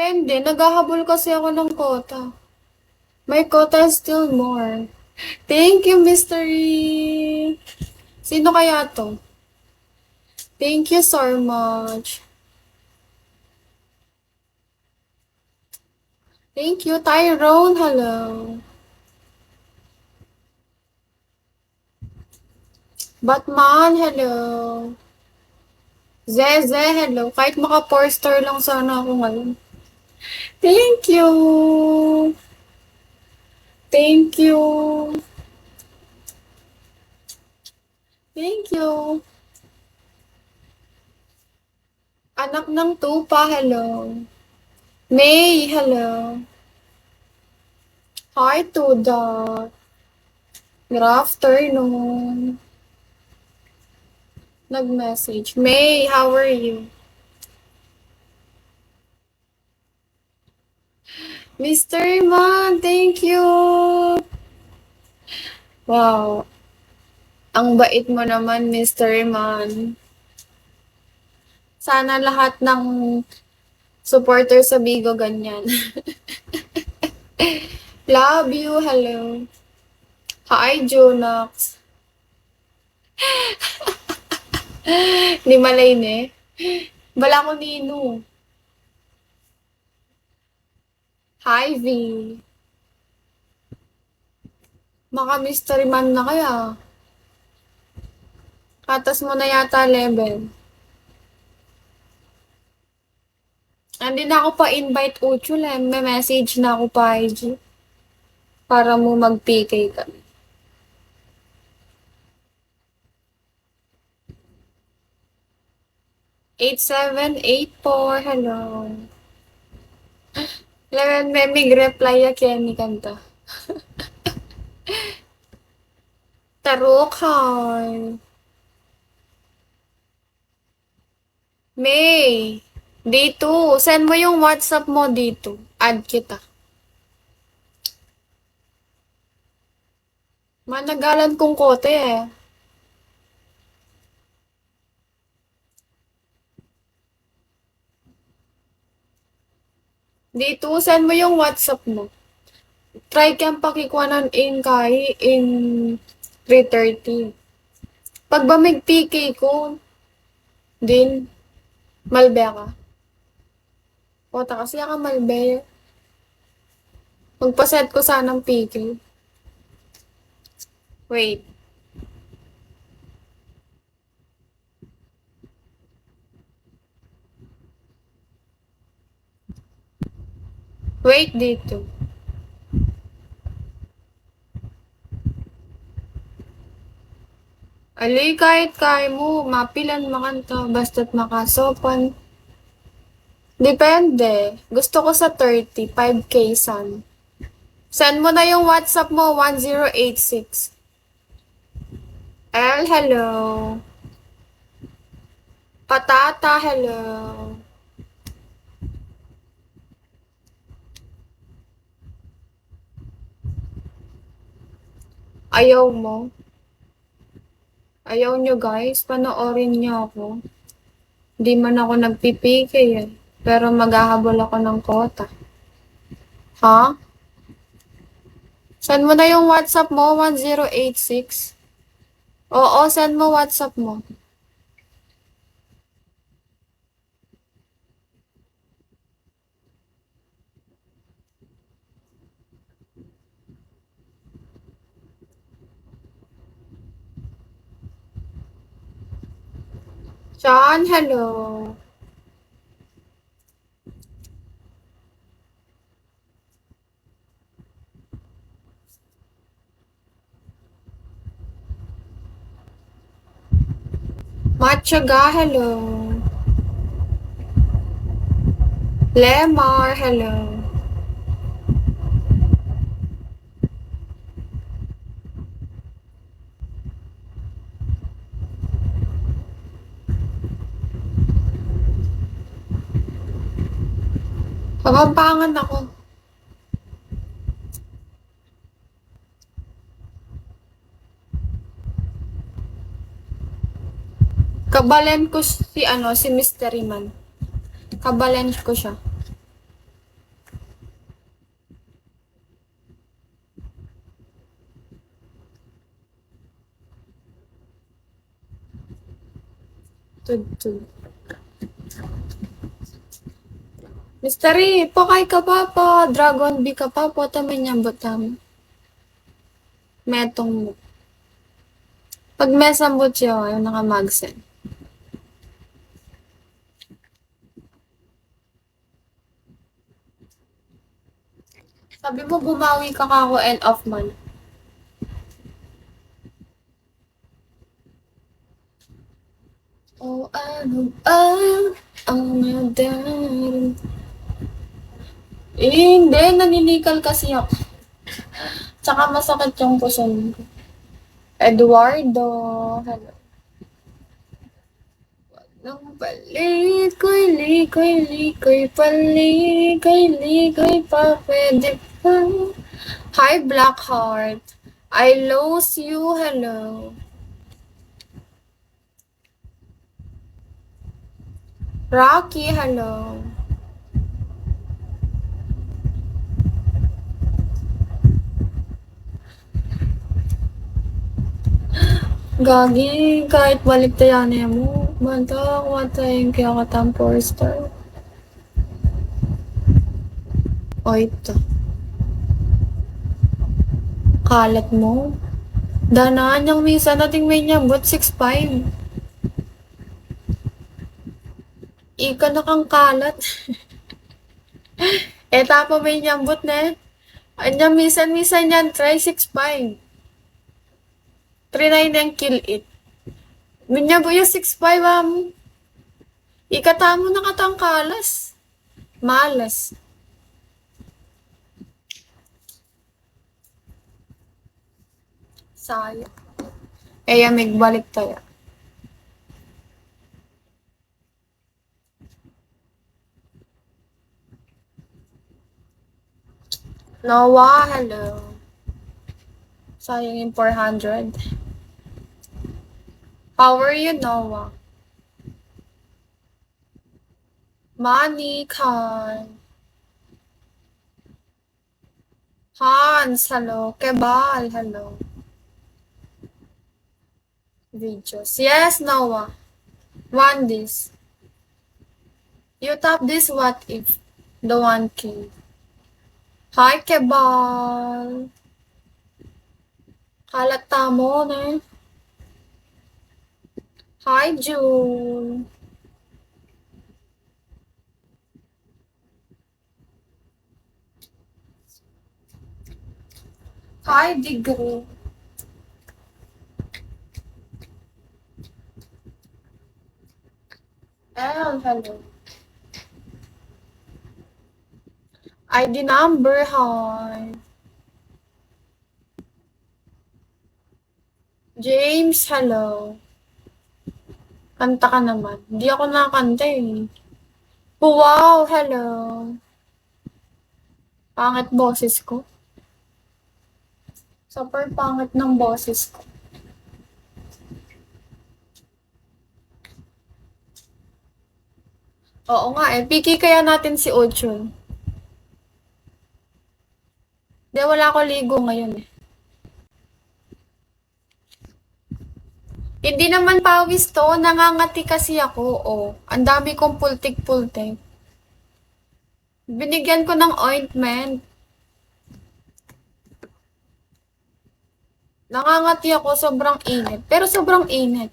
Depende, naghahabol kasi ako ng quota. My quota is still more. Thank you, Mystery! Sino kaya to? Thank you so much. Thank you, Tyrone. Hello. Batman, hello. Zeze, hello. Kahit maka 4-star lang sana ako ngayon. Thank you. Thank you. Thank you. Anak ng tupa, hello. May, hello. Hi, Tuda. Good afternoon. Nag-message. May, how are you? Mr. Man, thank you. Wow. Ang bait mo naman, Mr. Man. Sana lahat ng supporter sa Bigo ganyan. Love you, hello. Hi, Jonax. Ni malay ne. Bala ko nino. Hi, V. Maka mystery man na kaya. Katas mo na yata level. Hindi na ako pa-invite Uchul eh. May message na ako pa IG. Para mo mag-PK kami. 8784, hello. Laman may reply ya Kenny kanta. Tarukay. May. Dito. Send mo yung WhatsApp mo dito. Add kita. Managalan kong kote eh. Dito, send mo yung WhatsApp mo. Try kang pakikuanan in kay in 3:30. Pag ba may PK ko, din, malbe ka. Kota kasi ka malbe. Magpaset ko sanang PK. Wait. Wait dito. Alay, kahit kaya mo, mapilan makanta, basta't makasopan. Depende. Gusto ko sa 30, 5K san. Send mo na yung WhatsApp mo, 1086. El, hello. Patata, hello. Ayaw mo? Ayaw nyo guys, panoorin nyo ako. Di man ako nagpipike eh. Pero maghahabol ako ng quota. Ha? Send mo na yung WhatsApp mo, 1086. Oo, send mo WhatsApp mo. Sean, hello. Matchaga, hello. Lemar, hello. Pagpampangan ako. Kabalen ko si Mystery Man. Kabalen ko siya. Tudtod. Mystery, pakay ka pa po. Dragon B ka pa po. Tamin niya batam. Metong mo. Pag may sambot siya, yung nakamagsen. Sabi mo, bumawi ka kako end of month. Oh, ano ba ang nadarin? Hindi, naninikal kasi ako. Tsaka masakit yung puson ko. Eduardo, hello. Nang palikoy, likoy, likoy, palikoy, likoy pa, pwede pa. Hi, Blackheart. I lose you, hello. Rocky, hello. Gagi, kahit balik tayo na mo. Banta, kumatayang kaya katang 4-star. O ito. Kalat mo. Danaan yung misa nating may nyambot 6'5". Ika na kang kalat. Eta pa may nyambot na. Anya misan yan, try 6'5". 3-9 ang kill it. Minyabo yung 6'5", ikatamo na katang kalas. Malas. Sayang. May balik tayo. Noah, hello. Sayang yung 400. How are you, Noah? Money, Khan. Hans, hello. Kebal, hello. Videos. Yes, Noah. Want this. You tap this, what if? The 1K. Hi, Kebal. Halata mo na. Hi, June. Hi, Digro. Hello. ID number, hi. James, hello. Kanta ka naman. Hindi ako nakakanta eh. Wow, hello. Pangit boses ko. Super pangit ng boses ko. Oo nga eh. Piki kaya natin si Ochun. Di, wala ko ligo ngayon eh. Hindi naman pawis to. Nangangati kasi ako. Oh, ang dami kong pultik-pultik. Binigyan ko ng ointment. Nangangati ako. Sobrang init. Pero sobrang init.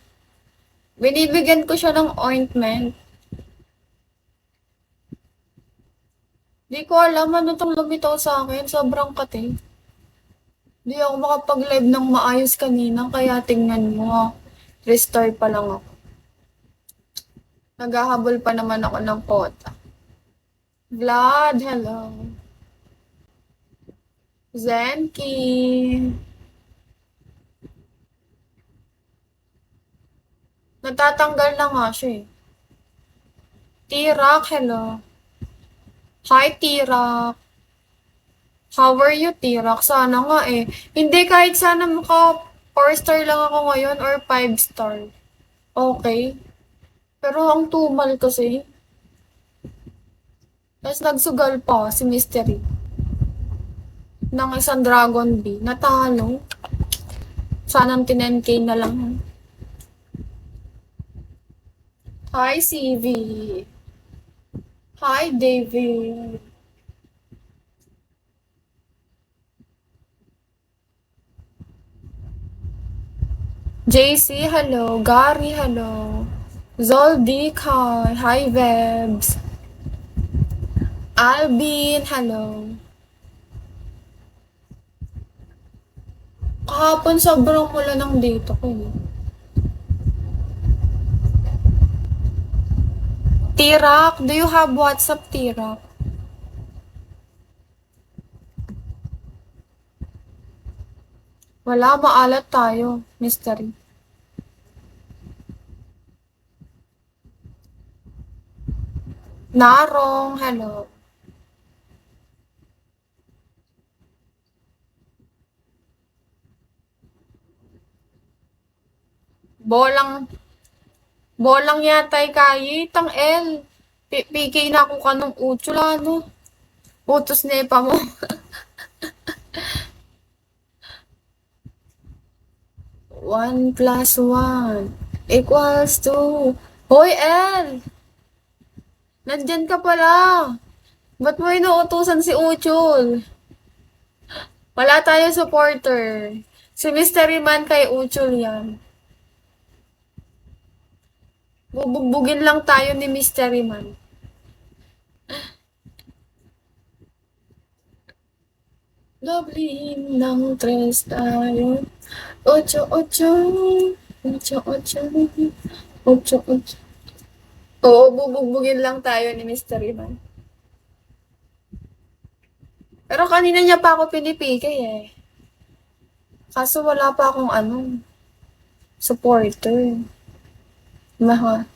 Binibigyan ko siya ng ointment. Di ko alam ano itong lumitaw sa akin. Sobrang kati. Di ako makapag-live ng maayos kanina. Kaya tingnan mo. Restore pa lang ako. Naghahabol pa naman ako ng quota. Vlad, hello. Zenki. Natatanggal na nga siya eh. T-Rock, hello. Hi, T-Rock. How are you, T-Rock? Sana nga eh. Hindi, kahit sana maka 4-star lang ako ngayon or 5-star. Okay. Pero ang tumal kasi. Tapos nagsugal pa si Mystery. Ng isang Dragon B. Natalo. Sanang 10K na lang. Hi, CV. Hi, David. JC, hello. Gary, hello. Zoldik, hi. Hi, Vebs. Alvin, hello. Kahapon sobrang ulan ng dito ko eh. Tirak, do you have WhatsApp, Tirak? Wala, maalat tayo. Mystery. Narong, hello. Bolang, bolang yatay kayi, tang L. PK na ako kanong utula, no? Utos nepa mo. 1 plus 1 equals 2. Hoy, L! Nandyan ka pala. Ba't mo inuutusan si Uchol? Wala tayo supporter. Si Mystery Man kay Uchol yan. Bubugbugin lang tayo ni Mystery Man. Lovely ng tres tayo. Ocho, ocho. Ocho, ocho. Ocho, ocho. Oo, bubugbugin lang tayo ni Mystery Man. Pero kanina niya pa ako pinipigay eh. Kaso wala pa akong supporter. Maha.